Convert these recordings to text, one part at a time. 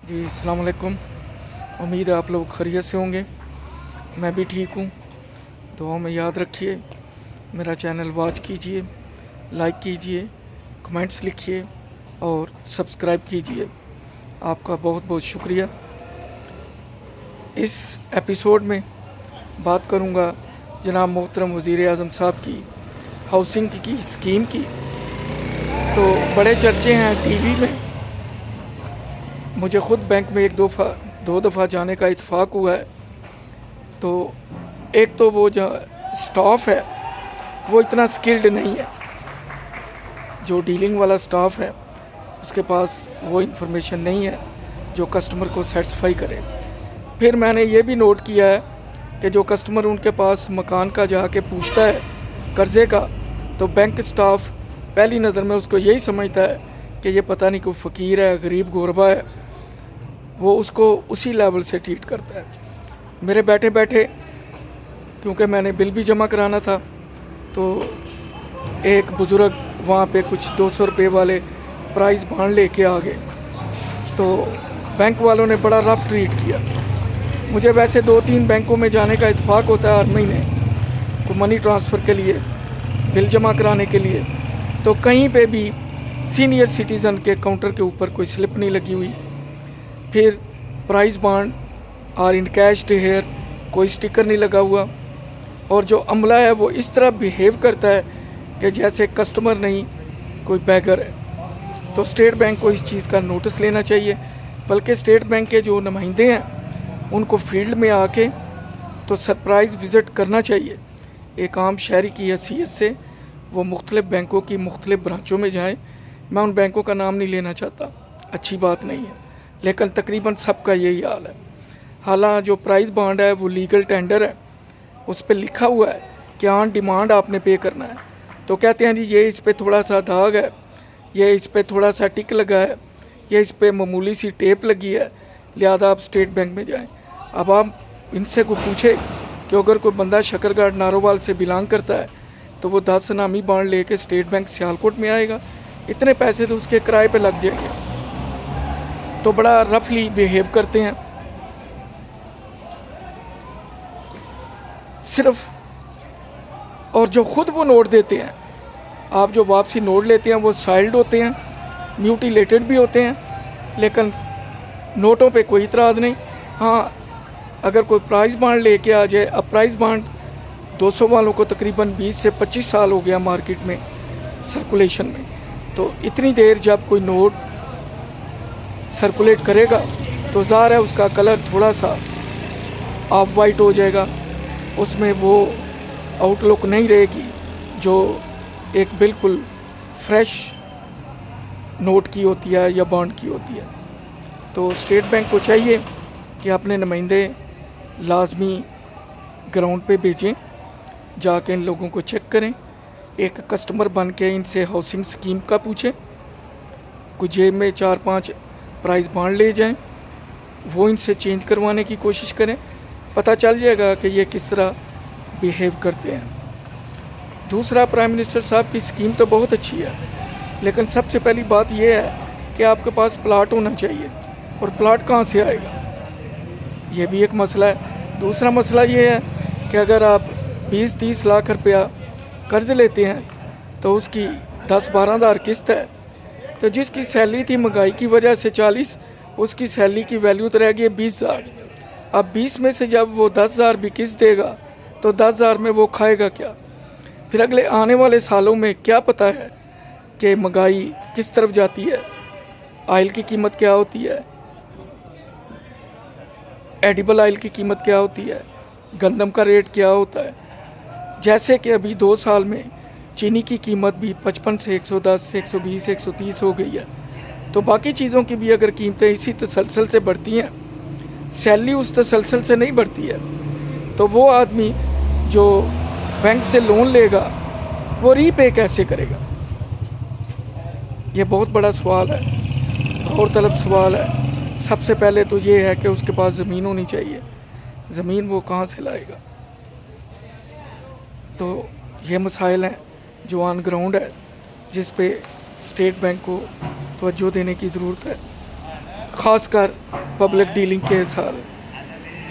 जी अस्सलाम वालेकुम। उम्मीद है आप लोग खैरियत से होंगे। मैं भी ठीक हूँ। दुआ में याद रखिए। मेरा चैनल वॉच कीजिए, लाइक कीजिए, कमेंट्स लिखिए और सब्सक्राइब कीजिए। आपका बहुत बहुत शुक्रिया। इस एपिसोड में बात करूँगा जनाब मोहतरम वज़ीर आज़म साहब की हाउसिंग की स्कीम की। तो बड़े चर्चे हैं टीवी में। मुझे ख़ुद बैंक में दो दफ़ा जाने का इत्फ़ाक हुआ है। तो एक तो वो जो स्टाफ है वो इतना स्किल्ड नहीं है, जो डीलिंग वाला स्टाफ है उसके पास वो इन्फॉर्मेशन नहीं है जो कस्टमर को सेटिस्फाई करे। फिर मैंने ये भी नोट किया है कि जो कस्टमर उनके पास मकान का जाके पूछता है कर्ज़े का, तो बैंक स्टाफ पहली नज़र में उसको यही समझता है कि ये पता नहीं कोई फ़कीर है, गरीब गुरबा है। वो उसको उसी लेवल से ट्रीट करता है। मेरे बैठे बैठे, क्योंकि मैंने बिल भी जमा कराना था, तो एक बुज़ुर्ग वहाँ पे कुछ 200 रुपये वाले प्राइस बांड लेके आ गए। तो बैंक वालों ने बड़ा रफ़ ट्रीट किया। मुझे वैसे 2-3 बैंकों में जाने का इत्फ़ाक होता है हर महीने को मनी ट्रांसफ़र के लिए, बिल जमा कराने के लिए। तो कहीं पे भी सीनियर सिटीज़न के काउंटर के ऊपर कोई स्लिप नहीं लगी हुई। फिर प्राइस बांड और इन कैश हेयर कोई स्टिकर नहीं लगा हुआ। और जो अमला है वो इस तरह बिहेव करता है कि जैसे कस्टमर नहीं कोई बैगर है। तो स्टेट बैंक को इस चीज़ का नोटिस लेना चाहिए। बल्कि स्टेट बैंक के जो नुमाइंदे हैं उनको फील्ड में आके तो सरप्राइज़ विज़िट करना चाहिए। एक आम शहरी की हैसियत से वो मुख्तलिफ़ बैंकों की मुख्तलिफ़ ब्रांचों में जाएँ। मैं उन बैंकों का नाम नहीं लेना चाहता, अच्छी बात नहीं है, लेकिन तकरीबन सबका यही हाल है। हालांकि जो प्राइस बांड है वो लीगल टेंडर है, उस पर लिखा हुआ है कि ऑन डिमांड आपने पे करना है। तो कहते हैं जी ये इस पर थोड़ा सा दाग है, ये इस पर थोड़ा सा टिक लगा है, ये इस पर मामूली सी टेप लगी है, लिहाजा आप स्टेट बैंक में जाएं। अब आप इनसे को पूछे कि अगर कोई बंदा शकरगढ़ नारोवाल से बिलोंग करता है तो वो 10 इनामी बांड लेके स्टेट बैंक सियालकोट में आएगा, इतने पैसे तो उसके किराए पे लग जाएंगे। तो बड़ा रफली बिहेव करते हैं सिर्फ। और जो ख़ुद वो नोट देते हैं, आप जो वापसी नोट लेते हैं वो साइल्ड होते हैं, म्यूटिलेटेड भी होते हैं, लेकिन नोटों पे कोई इतराज़ नहीं। हाँ, अगर कोई प्राइस बांड लेके आ जाए, अब प्राइस बांड 200 वालों को तकरीबन 20 से 25 साल हो गया मार्केट में सर्कुलेशन में। तो इतनी देर जब कोई नोट सर्कुलेट करेगा तो ज़ाहिर है उसका कलर थोड़ा सा ऑफ वाइट हो जाएगा, उसमें वो आउटलुक नहीं रहेगी जो एक बिल्कुल फ्रेश नोट की होती है या बॉन्ड की होती है। तो स्टेट बैंक को चाहिए कि अपने नुमाइंदे लाजमी ग्राउंड पे भेजें, जाके इन लोगों को चेक करें, एक कस्टमर बन के इनसे हाउसिंग स्कीम का पूछें, कुछ जेब में 4-5 प्राइस बांड ले जाएं, वो इनसे चेंज करवाने की कोशिश करें। पता चल जाएगा कि ये किस तरह बिहेव करते हैं। दूसरा, प्राइम मिनिस्टर साहब की स्कीम तो बहुत अच्छी है, लेकिन सबसे पहली बात यह है कि आपके पास प्लाट होना चाहिए, और प्लाट कहाँ से आएगा, ये भी एक मसला है। दूसरा मसला ये है कि अगर आप 20-30 लाख रुपया कर्ज़ लेते हैं तो उसकी 10-12 हज़ार किस्त है। तो जिसकी सैलरी थी महंगाई की वजह से 40, उसकी सैलरी की वैल्यू तो रह गई 20,000। अब 20 में से जब वो 10,000 भी किस्त देगा तो 10,000 में वो खाएगा क्या? फिर अगले आने वाले सालों में क्या पता है कि महंगाई किस तरफ जाती है, आयल की कीमत क्या होती है, एडिबल आयल की कीमत क्या होती है, गंदम का रेट क्या होता है। जैसे कि अभी 2 साल में चीनी की कीमत भी 55 से 110 से 120 130 हो गई है। तो बाकी चीज़ों की भी अगर कीमतें इसी तसलसल से बढ़ती हैं, सैलरी उस तसलसल से नहीं बढ़ती है, तो वो आदमी जो बैंक से लोन लेगा वो रीपे कैसे करेगा? ये बहुत बड़ा सवाल है और तलब सवाल है। सबसे पहले तो ये है कि उसके पास ज़मीन होनी चाहिए। ज़मीन वो कहाँ से लाएगा? तो ये मसाइल हैं जो ऑन ग्राउंड है, जिस पे स्टेट बैंक को तवज्जो देने की ज़रूरत है। ख़ासकर पब्लिक डीलिंग के साथ।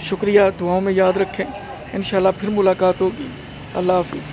शुक्रिया, दुआओं में याद रखें। इंशाल्लाह फिर मुलाकात होगी। अल्लाह हाफिज़।